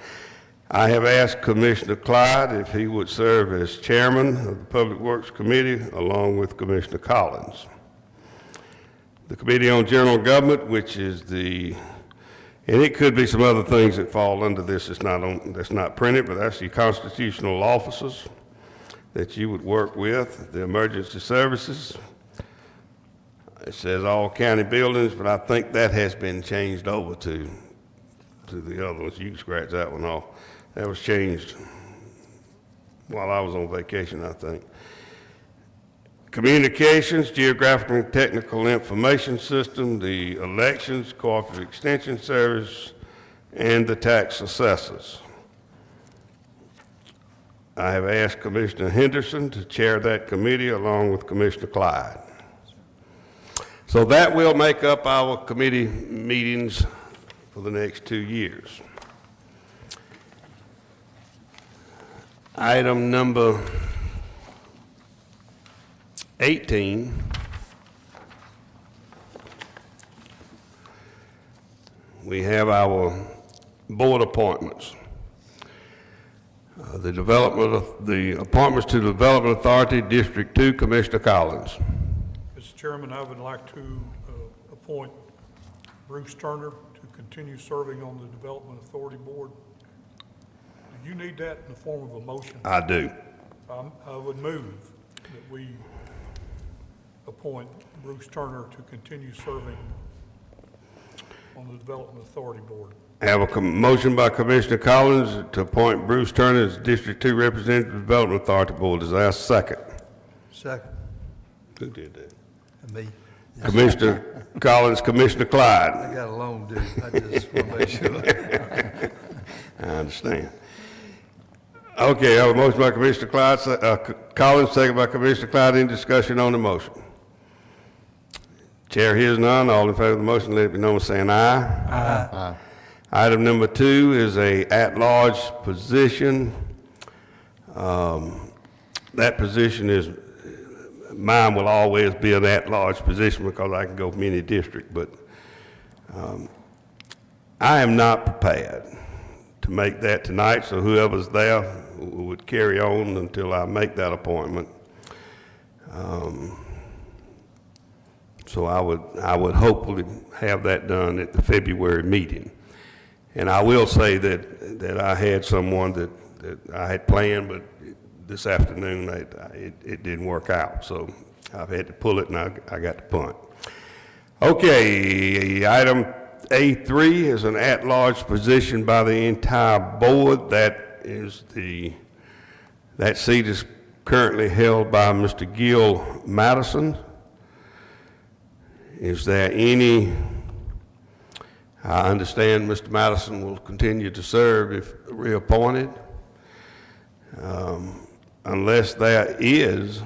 I have asked Commissioner Clyde if he would serve as chairman of the Public Works Committee, along with Commissioner Collins. The Committee on General Government, which is and it could be some other things that fall under this that's not printed, but that's the constitutional officers that you would work with, the emergency services. It says all county buildings, but I think that has been changed over to the other ones. You can scratch that one off. That was changed while I was on vacation, I think. Communications, Geographical and Technical Information System, the Elections, Cooperative Extension Service, and the Tax Assessors. I have asked Commissioner Henderson to chair that committee along with Commissioner Clyde. So that will make up our committee meetings for the next 2 years. Item number 18 we have our board appointments. The appointments to the Development Authority, District 2, Commissioner Collins. Mr. Chairman, I would like to appoint Bruce Turner to continue serving on the Development Authority Board. Do you need that in the form of a motion? I do. I would move that we appoint Bruce Turner to continue serving on the Development Authority Board. I have a motion by Commissioner Collins to appoint Bruce Turner as District 2 Representative of the Development Authority Board. Is there a second? Second. Who did that? Me. Commissioner Collins, Commissioner I Clyde. got a long due. I just want to make sure. I understand. Okay, I have a motion by Commissioner Collins, second by Commissioner Clyde. Any discussion on the motion? Chair hears none. All in favor of the motion, let it be known by saying aye. Aye. Item number 2 is a at-large position. That position is, mine will always be an at-large position because I can go from any district, but I am not prepared to make that tonight, so whoever's there would carry on until I make that appointment. So I would hopefully have that done at the February meeting. And I will say that I had someone that I had planned, but this afternoon, it didn't work out. So I've had to pull it, and I got to punt. Okay, item A3 is an at-large position by the entire board. That seat is currently held by Mr. Gil Madison. Is there any, I understand Mr. Madison will continue to serve if reappointed. Unless there is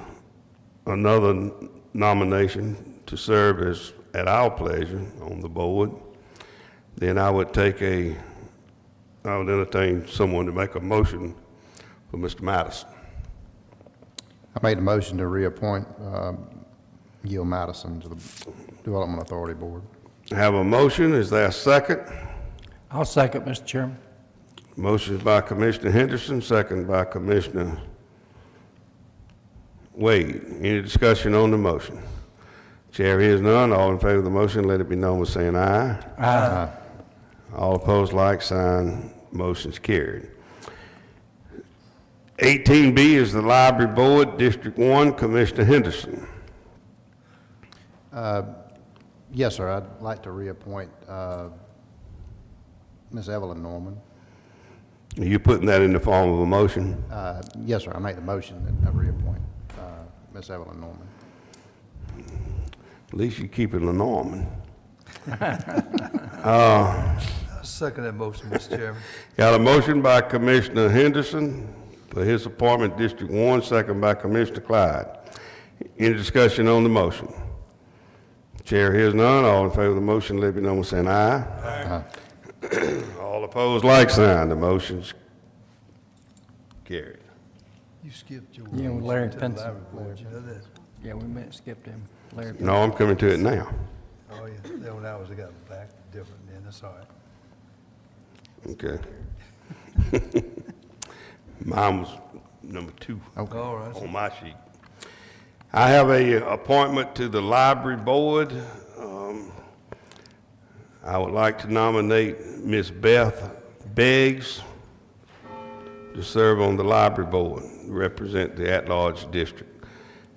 another nomination to serve as at our pleasure on the board, then I would entertain someone to make a motion for Mr. Madison. I made a motion to reappoint Gil Madison to the Development Authority Board. Have a motion, is there a second? I'll second, Mr. Chairman. Motion is by Commissioner Henderson, second by Commissioner Wade. Any discussion on the motion? Chair hears none. All in favor of the motion, let it be known by saying aye. Aye. All opposed, like sign. Motion's carried. 18B is the Library Board, District 1, Commissioner Henderson. Yes, sir, I'd like to reappoint Ms. Evelyn Norman. Are you putting that in the form of a motion? Yes, sir, I make the motion that I reappoint Ms. Evelyn Norman. At least you're keeping the Norman. I second that motion, Mr. Chairman. Got a motion by Commissioner Henderson for his appointment, District 1, second by Commissioner Clyde. Any discussion on the motion? Chair hears none. All in favor of the motion, let it be known by saying aye. Aye. All opposed, like sign. The motion's carried. You skipped your Yeah, motion Larry to the Pinson. library board, you know that? Yeah, we skipped him. Larry. No, I'm coming to it now. Oh, yeah, then when I was, I got back different then, that's all right. Okay. Mine was number 2 Okay. All right. on my sheet. I have a appointment to the Library Board. I would like to nominate Ms. Beth Beggs to serve on the Library Board, represent the at-large district,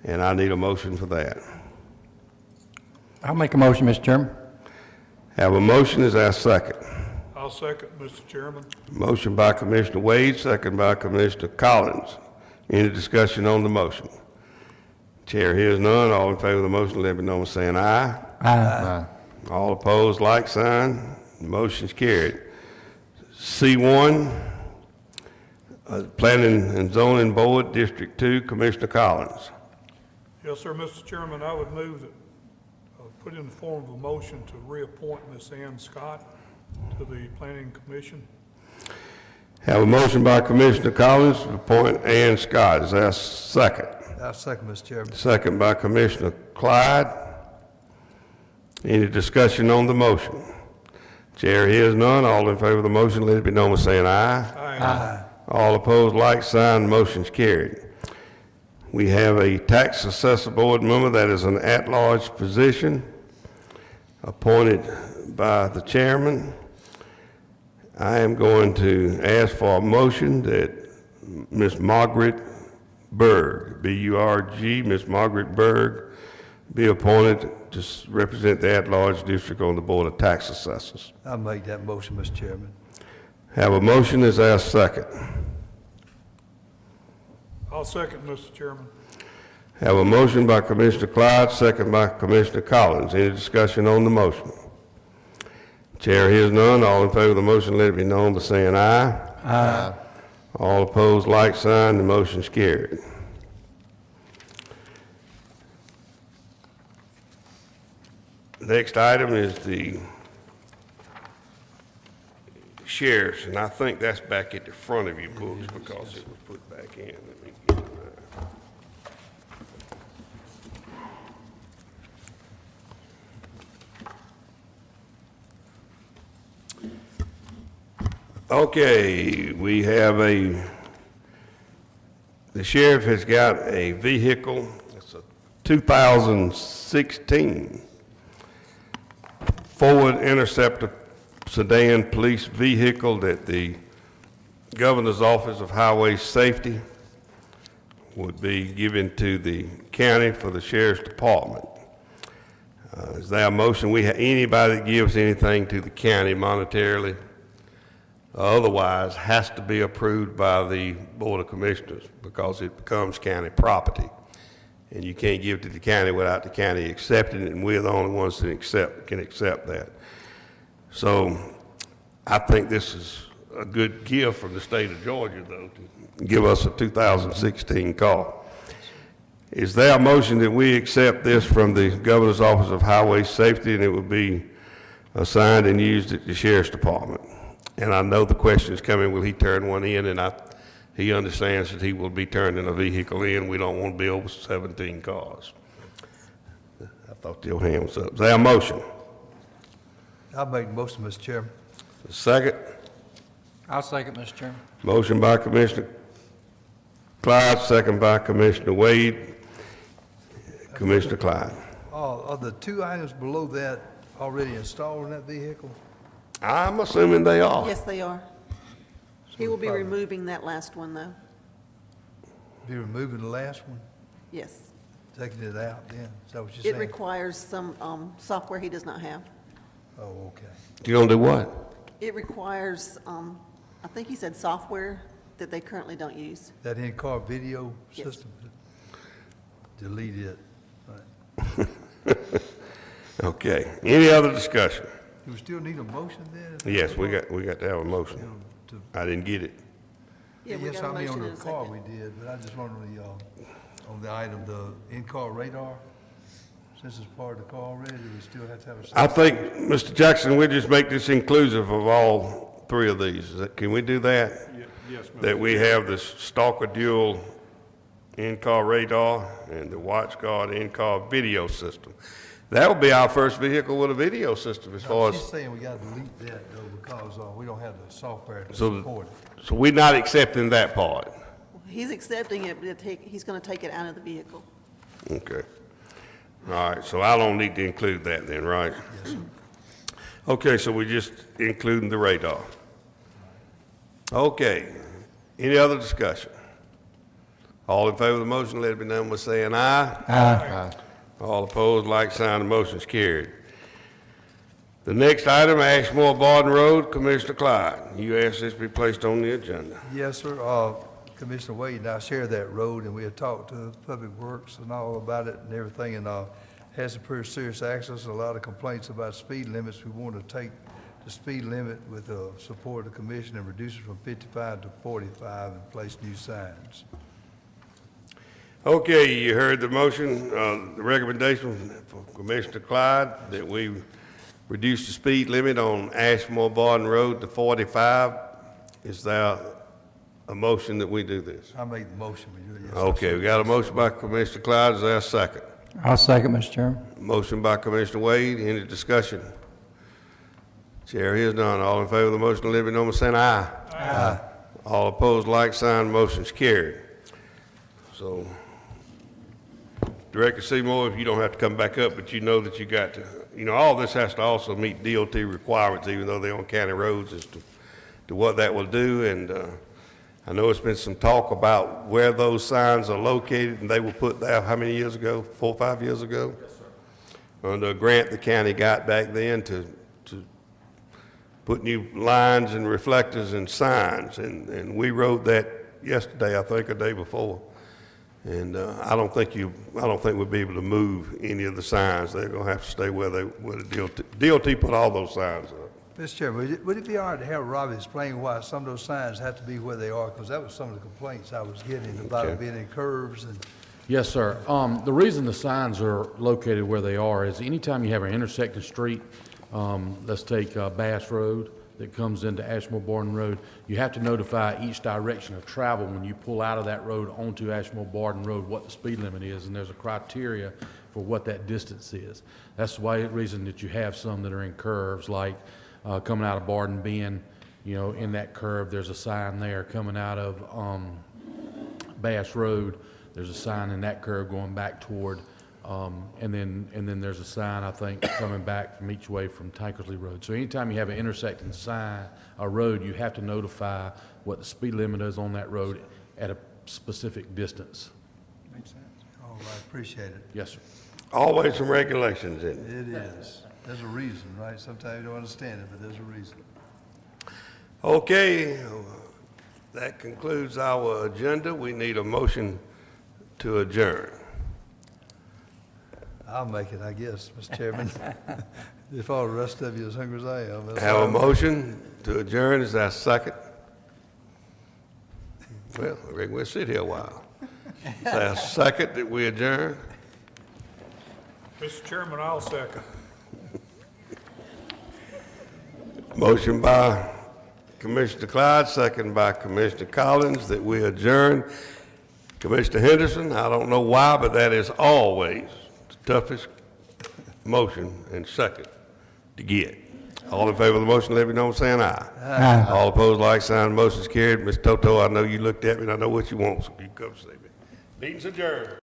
and I need a motion for that. I'll make a motion, Mr. Chairman. Have a motion, is there a second? I'll second, Mr. Chairman. Motion by Commissioner Wade, second by Commissioner Collins. Any discussion on the motion? Chair hears none. All in favor of the motion, let me know by saying aye. Aye. All opposed, like sign. Motion's carried. C1, Planning and Zoning Board, District 2, Commissioner Collins. Yes, sir, Mr. Chairman, I would move that, put in the form of a motion to reappoint Ms. Ann Scott to the Planning Commission. Have a motion by Commissioner Collins to appoint Ann Scott. Is there a second? I second, Mr. Chairman. Second by Commissioner Clyde. Any discussion on the motion? Chair hears none. All in favor of the motion, let it be known by saying aye. Aye. All opposed, like sign. Motion's carried. We have a tax assessor board member that is an at-large position appointed by the chairman. I am going to ask for a motion that Ms. Margaret Berg, B-U-R-G, Ms. Margaret Berg, be appointed to represent the at-large district on the Board of Tax Assessors. I'll make that motion, Mr. Chairman. Have a motion, is there a second? I'll second, Mr. Chairman. Have a motion by Commissioner Clyde, second by Commissioner Collins. Any discussion on the motion? Chair hears none. All in favor of the motion, let it be known by saying aye. Aye. All opposed, like sign. The motion's carried. Next item is the sheriff's, and I think that's back at the front of your books because it was put back in. Let me get it there. Okay, we have the sheriff has got a vehicle, it's a 2016 Ford Interceptor sedan police vehicle that the Governor's Office of Highway Safety would be given to the county for the sheriff's department. Is there a motion? Anybody that gives anything to the county monetarily, otherwise, has to be approved by the Board of Commissioners because it becomes county property. And you can't give it to the county without the county accepting it, and we're the only ones that can accept that. So I think this is a good gift from the state of Georgia, though, to give us a 2016 car. Is there a motion that we accept this from the Governor's Office of Highway Safety, and it will be assigned and used at the Sheriff's Department? And I know the question is coming, will he turn one in? And he understands that he will be turning a vehicle in. We don't want to be over 17 cars. I thought your hand was up. Is there a motion? I'll make the motion, Mr. Chairman. Second? I'll second, Mr. Chairman. Motion by Commissioner Clyde, second by Commissioner Wade. Commissioner Clyde. Are the two items below that already installed in that vehicle? I'm assuming they are. Yes, they are. He will be removing that last one, though. Be removing the last one, Yes. taking it out then? Is that what you're It saying? requires some software he does not have. Oh, okay. You gonna do what? It requires, I think he said software that they currently don't use. That in-car video Yes. system? Delete it. Okay. Any other discussion? Do we still need a motion then? Yes, we got to have a motion. To- I didn't get it. Yeah, we Yes, got a I mean, motion on and the a car second. we did, but I just wondered on the item, the in-car radar, since it's part of the car already, do we still have to have a? I think, Mr. Jackson, we'll just make this inclusive of all three of these. Can we do that? Yes, Mr. That we have the Stalker Dual in-car radar and the WatchGuard in-car video system. That will be our first vehicle with a video system as far She's as, saying we gotta delete that though, because we don't have the software to So the- support it. so we're not accepting that part. He's accepting it, but he's going to take it out of the vehicle. Okay. All right, so I don't need to include that then, right? Yes, sir. Okay, so we're just including the radar. Okay, any other discussion? All in favor of the motion, let it be known by saying aye. Aye. All opposed, like sign, the motion's carried. The next item, Ashmore Barton Road, Commissioner Clyde. You asked this be placed on the agenda. Yes, sir. Commissioner Wade and I share that road, and we had talked to Public Works and all about it and everything, and had some pretty serious accidents, and a lot of complaints about speed limits. We want to take the speed limit with the support of the commission and reduce it from 55 to 45 and place new signs. Okay, you heard the motion, the recommendation for Commissioner Clyde that we reduce the speed limit on Ashmore Barton Road to 45. Is there a motion that we do this? I made the motion. We do it, yes, sir. Okay, we got a motion by Commissioner Clyde. Is there a second? I'll second, Mr. Chairman. Motion by Commissioner Wade. Any discussion? Chair hears none. All in favor of the motion, let it be known by saying aye. Aye. All opposed, like sign, motion's carried. So, Director Seymour, if you don't have to come back up, but you know that you got to, all this has to also meet DOT requirements, even though they're on county roads, as to what that will do. And I know it's been some talk about where those signs are located, and they were put there how many years ago? 4 or 5 years ago? Yes, sir. Under a grant the county got back then to put new lines and reflectors and signs, and we wrote that yesterday, I think, or day before. And I don't think we'll be able to move any of the signs. They're gonna have to stay where the DOT put all those signs up. Mr. Chairman, would it be all right to have Robbie explain why some of those signs have to be where they are? Because that was some of the complaints I was getting about it Okay. being in curves and. Yes, sir. The reason the signs are located where they are is anytime you have an intersecting street, let's take Bass Road that comes into Ashmore Barton Road, you have to notify each direction of travel when you pull out of that road onto Ashmore Barton Road what the speed limit is, and there's a criteria for what that distance is. That's the reason that you have some that are in curves, like coming out of Barton Bend You know, in that curve, there's a sign there coming out of Bass Road. There's a sign in that curve going back toward, and then there's a sign, I think, coming back from each way from Tankersley Road. So anytime you have an intersecting sign, a road, you have to notify what the speed limit is on that road at a specific distance. Makes sense. All right, appreciate it. Yes, sir. Always some regulations in it. It is. There's a reason, right? Sometimes you don't understand it, but there's a reason. Okay, that concludes our agenda. We need a motion to adjourn. I'll make it, I guess, Mr. Chairman. If all the rest of you as hungry as I am. that's Have a fine. motion to adjourn. Is there a second? Well, I reckon we'll sit here a while. Is there a second that we adjourn? Mr. Chairman, I'll second. Motion by Commissioner Clyde, second by Commissioner Collins, that we adjourn. Commissioner Henderson, I don't know why, but that is always the toughest motion and second to get. All in favor of the motion, let me know by saying aye. Aye. All opposed, like sign. Motion's carried. Ms. Toto, I know you looked at me, and I know what you want, so you come see me. Meeting's adjourned.